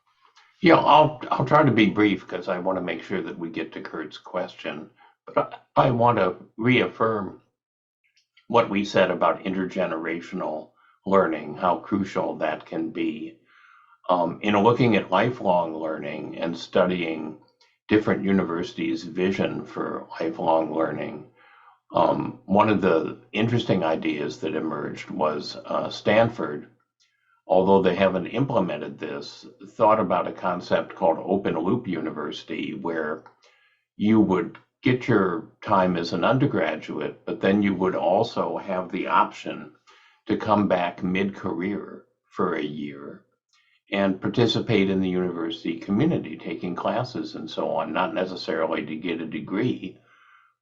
Yeah, I'll try to be brief because I want to make sure that we get to Kurt's question. But I want to reaffirm what we said about intergenerational learning, how crucial that can be. In looking at lifelong learning and studying different universities' vision for lifelong learning, one of the interesting ideas that emerged was Stanford, although they haven't implemented this, thought about a concept called open loop university, where you would get your time as an undergraduate, but then you would also have the option to come back mid-career for a year and participate in the university community, taking classes and so on, not necessarily to get a degree,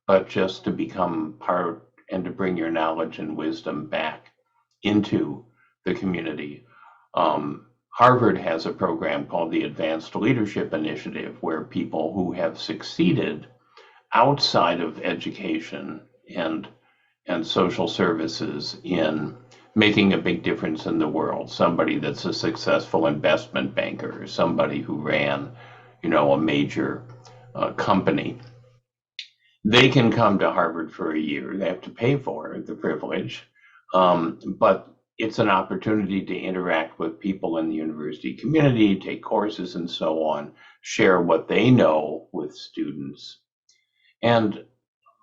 but just to become part and to bring your knowledge and wisdom back into the community. Harvard has a program called the Advanced Leadership Initiative, where people who have succeeded outside of education and social services in making a big difference in the world, somebody that's a successful investment banker, or somebody who ran, a major company, they can come to Harvard for a year. They have to pay for the privilege, but it's an opportunity to interact with people in the university community, take courses and so on, share what they know with students. And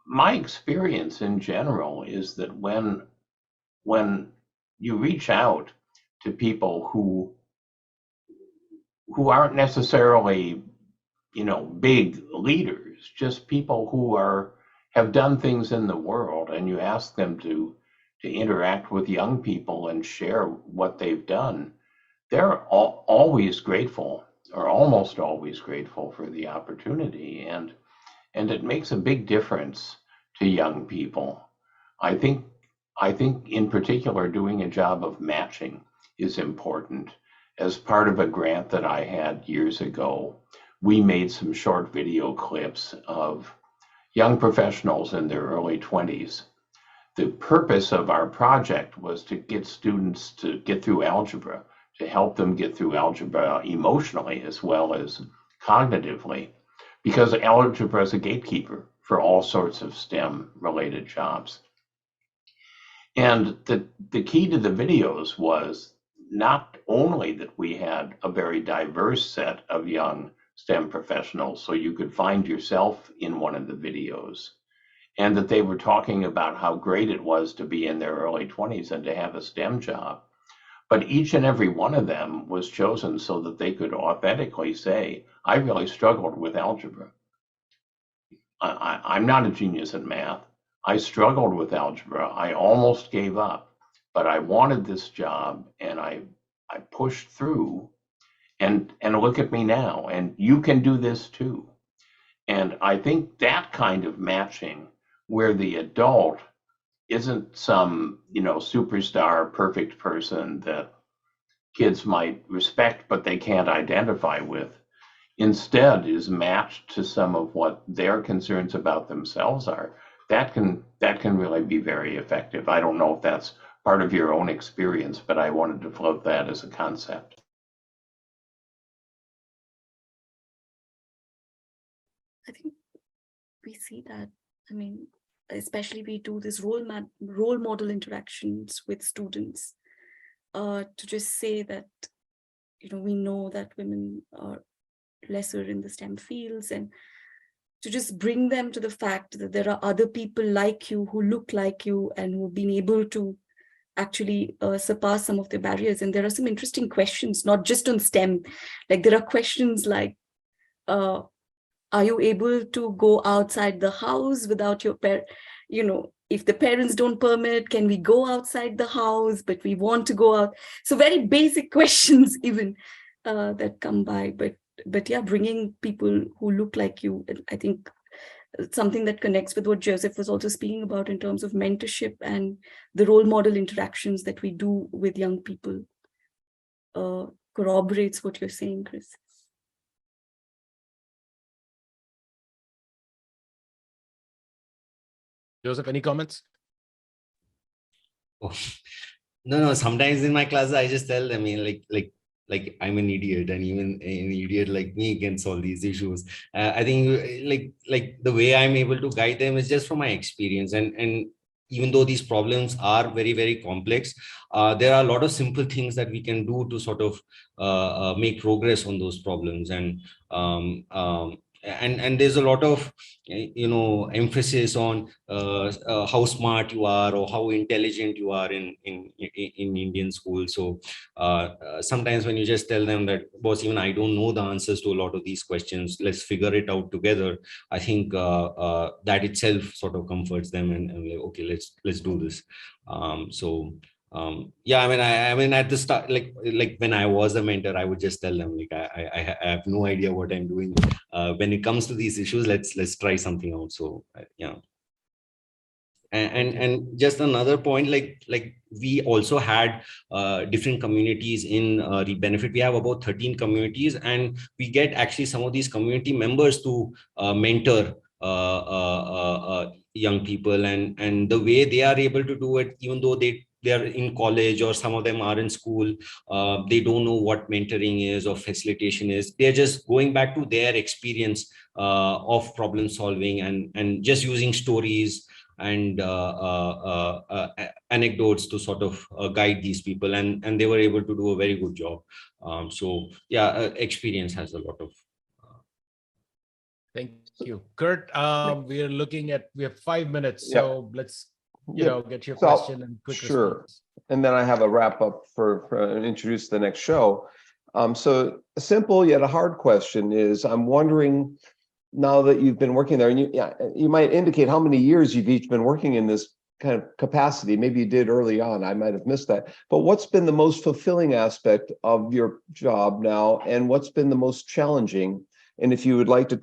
my experience in general is that when you reach out to people who aren't necessarily, big leaders, just people who have done things in the world, and you ask them to interact with young people and share what they've done, they're always grateful, or almost always grateful, for the opportunity, and it makes a big difference to young people. I think in particular doing a job of matching is important. As part of a grant that I had years ago, we made some short video clips of young professionals in their early 20s. The purpose of our project was to get students to get through algebra, to help them get through algebra emotionally as well as cognitively, because algebra is a gatekeeper for all sorts of STEM-related jobs. And the key to the videos was not only that we had a very diverse set of young STEM professionals, so you could find yourself in one of the videos, and that they were talking about how great it was to be in their early 20s and to have a STEM job, but each and every one of them was chosen so that they could authentically say, I really struggled with algebra. I'm not a genius at math. I struggled with algebra. I almost gave up, but I wanted this job, and I pushed through, and look at me now, and you can do this too. And I think that kind of matching, where the adult isn't some, superstar perfect person that kids might respect but they can't identify with, instead is matched to some of what their concerns about themselves are, that can really be very effective. I don't know if that's part of your own experience, but I wanted to float that as a concept. I think we see that, especially we do this role model interactions with students, to just say that, we know that women are lesser in the STEM fields, and to just bring them to the fact that there are other people like you who look like you and who've been able to actually surpass some of the barriers. And there are some interesting questions, not just on STEM, like there are questions like, are you able to go outside the house without your if the parents don't permit, can we go outside the house, but we want to go out? So very basic questions even that come by, but yeah, bringing people who look like you, I think something that connects with what Joseph was also speaking about in terms of mentorship and the role model interactions that we do with young people corroborates what you're saying, Chris. Joseph, any comments? Oh, no. Sometimes in my class, I just tell them, like I'm an idiot, and even an idiot like me can solve these issues. I think like the way I'm able to guide them is just from my experience, and even though these problems are very, very complex, there are a lot of simple things that we can do to sort of make progress on those problems. And and there's a lot of emphasis on how smart you are or how intelligent you are in Indian schools. So sometimes when you just tell them that, boss, even I don't know the answers to a lot of these questions, let's figure it out together, I think that itself sort of comforts them, and like, okay, let's do this. Yeah, I mean at the start, like when I was a mentor, I would just tell them, like, I have no idea what I'm doing. When it comes to these issues, let's try something out. So yeah. And just another point, like we also had different communities in Benefit. We have about 13 communities, and we get actually some of these community members to mentor young people, and the way they are able to do it, even though they are in college or some of them are in school, they don't know what mentoring is or facilitation is. They're just going back to their experience of problem solving, and just using stories and anecdotes to sort of guide these people, and they were able to do a very good job. So yeah, experience has a lot of. Thank you, Kurt. We have 5 minutes, Yeah. so let's Yeah. get your So, question and quick sure. response. And then I have a wrap up for introduce the next show. So a simple yet a hard question is, I'm wondering, now that you've been working there, and you might indicate how many years you've each been working in this kind of capacity. Maybe you did early on, I might have missed that. But what's been the most fulfilling aspect of your job now, and what's been the most challenging? And if you would like to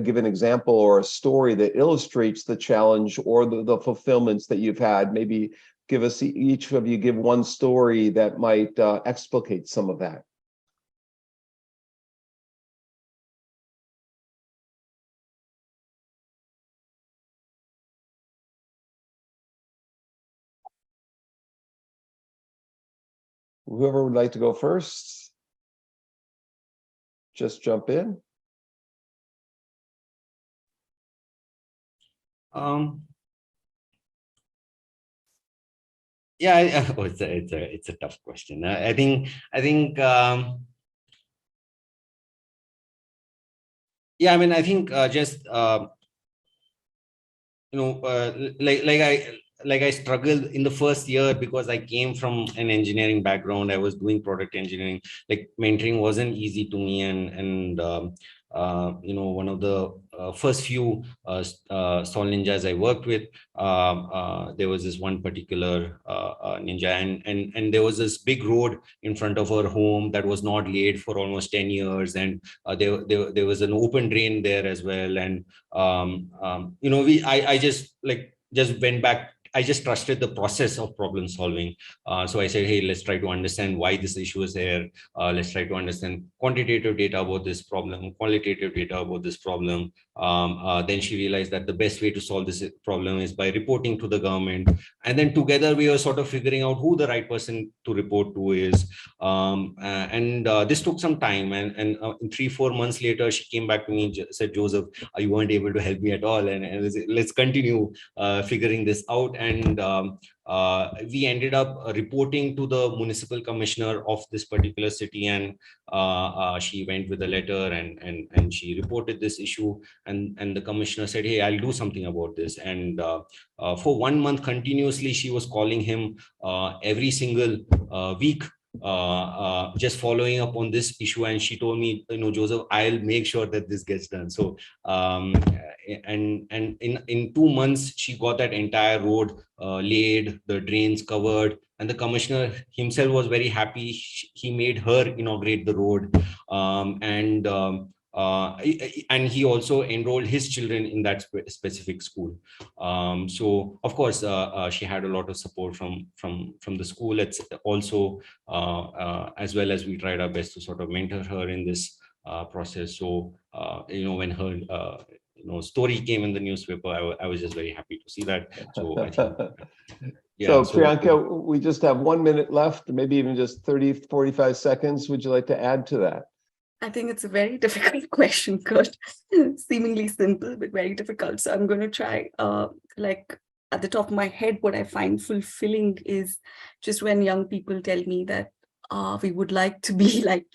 give an example or a story that illustrates the challenge or the fulfillments that you've had, maybe give us, each of you give one story that might explicate some of that. Whoever would like to go first, just jump in. Yeah, it's a tough question. I think yeah, I mean, I think just like I struggled in the first year because I came from an engineering background. I was doing product engineering. Like, mentoring wasn't easy to me, and one of the first few stall ninjas I worked with, there was this one particular ninja, and there was this big road in front of our home that was not laid for almost 10 years, and there was an open drain there as well. And I just went back. I just trusted the process of problem solving. So I said, hey, let's try to understand why this issue is here. Let's try to understand quantitative data about this problem, qualitative data about this problem. Then she realized that the best way to solve this problem is by reporting to the government. And then together we were sort of figuring out who the right person to report to is. This took some time. And 3-4 months later, she came back to me and said, Joseph, you weren't able to help me at all. And let's continue figuring this out. And we ended up reporting to the municipal commissioner of this particular city, and she went with a letter and she reported this issue, and the commissioner said, hey, I'll do something about this. And for 1 month continuously, she was calling him every single week, just following up on this issue. And she told me, Joseph, I'll make sure that this gets done. So and in 2 months she got that entire road laid, the drains covered, and the commissioner himself was very happy. He made her inaugurate the road, and he also enrolled his children in that specific school. So of course she had a lot of support from the school. It's also as well as we tried our best to sort of mentor her in this process. So when her story came in the newspaper, I was just very happy to see that. So I think yeah. So Priyanka, we just have 1 minute left, maybe even just 30-45 seconds. Would you like to add to that? I think it's a very difficult question, Kurt. Seemingly simple, but very difficult. So I'm going to try, like at the top of my head, what I find fulfilling is just when young people tell me that we would like to be like,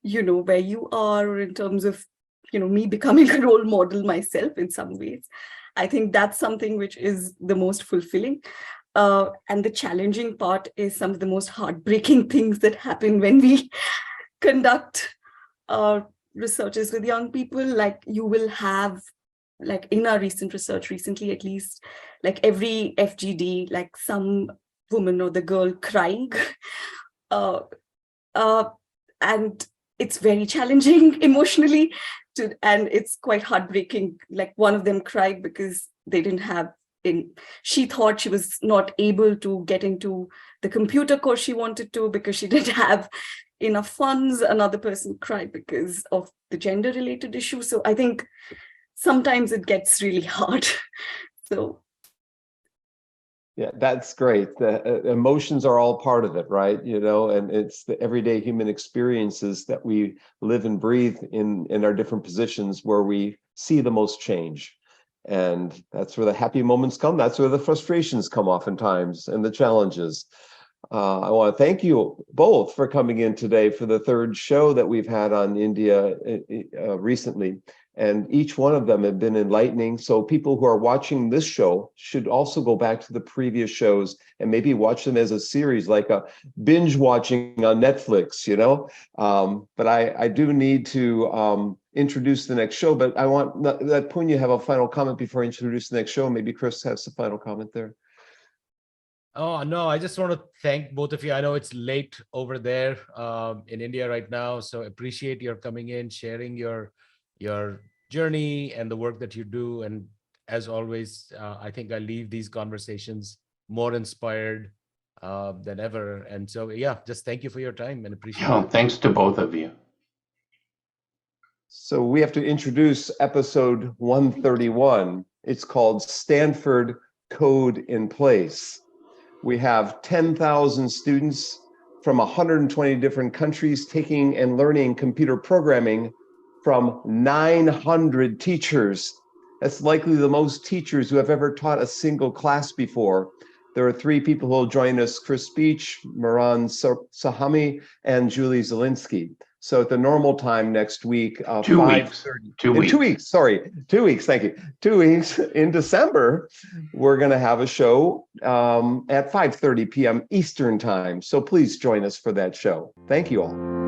where you are, or in terms of, me becoming a role model myself in some ways. I think that's something which is the most fulfilling. And the challenging part is some of the most heartbreaking things that happen when we conduct researches with young people. Like you will have, like in our recent research, recently at least, like every FGD, like some woman or the girl crying. And it's very challenging emotionally and it's quite heartbreaking. Like one of them cried because they didn't have she thought she was not able to get into the computer course she wanted to because she didn't have enough funds. Another person cried because of the gender related issue. So I think sometimes it gets really hard. So yeah, that's great. The emotions are all part of it, right? And it's the everyday human experiences that we live and breathe in our different positions where we see the most change. And that's where the happy moments come. That's where the frustrations come oftentimes and the challenges. I want to thank you both for coming in today for the third show that we've had on India recently. And each one of them have been enlightening. So people who are watching this show should also go back to the previous shows and maybe watch them as a series, like a binge watching on Netflix, But I do need to introduce the next show, but I want that Punya have a final comment before I introduce the next show. Maybe Chris has a final comment there. Oh, no, I just want to thank both of you. I know it's late over there in India right now, so appreciate your coming in, sharing your journey and the work that you do. And as always, I think I leave these conversations more inspired than ever. And so, yeah, just thank you for your time and appreciate it. Thanks to both of you. So we have to introduce episode 131. It's called Stanford Code in Place. We have 10,000 students from 120 different countries taking and learning computer programming from 900 teachers. That's likely the most teachers who have ever taught a single class before. There are 3 people who will join us: Chris Beach, Maran Sahami, and Julie Zielinski. So at the normal time next week, 2 weeks. 5:30. 2 weeks. 2 weeks, sorry. 2 weeks, thank you. 2 weeks in December, we're going to have a show at 5:30 p.m. Eastern time. So please join us for that show. Thank you all.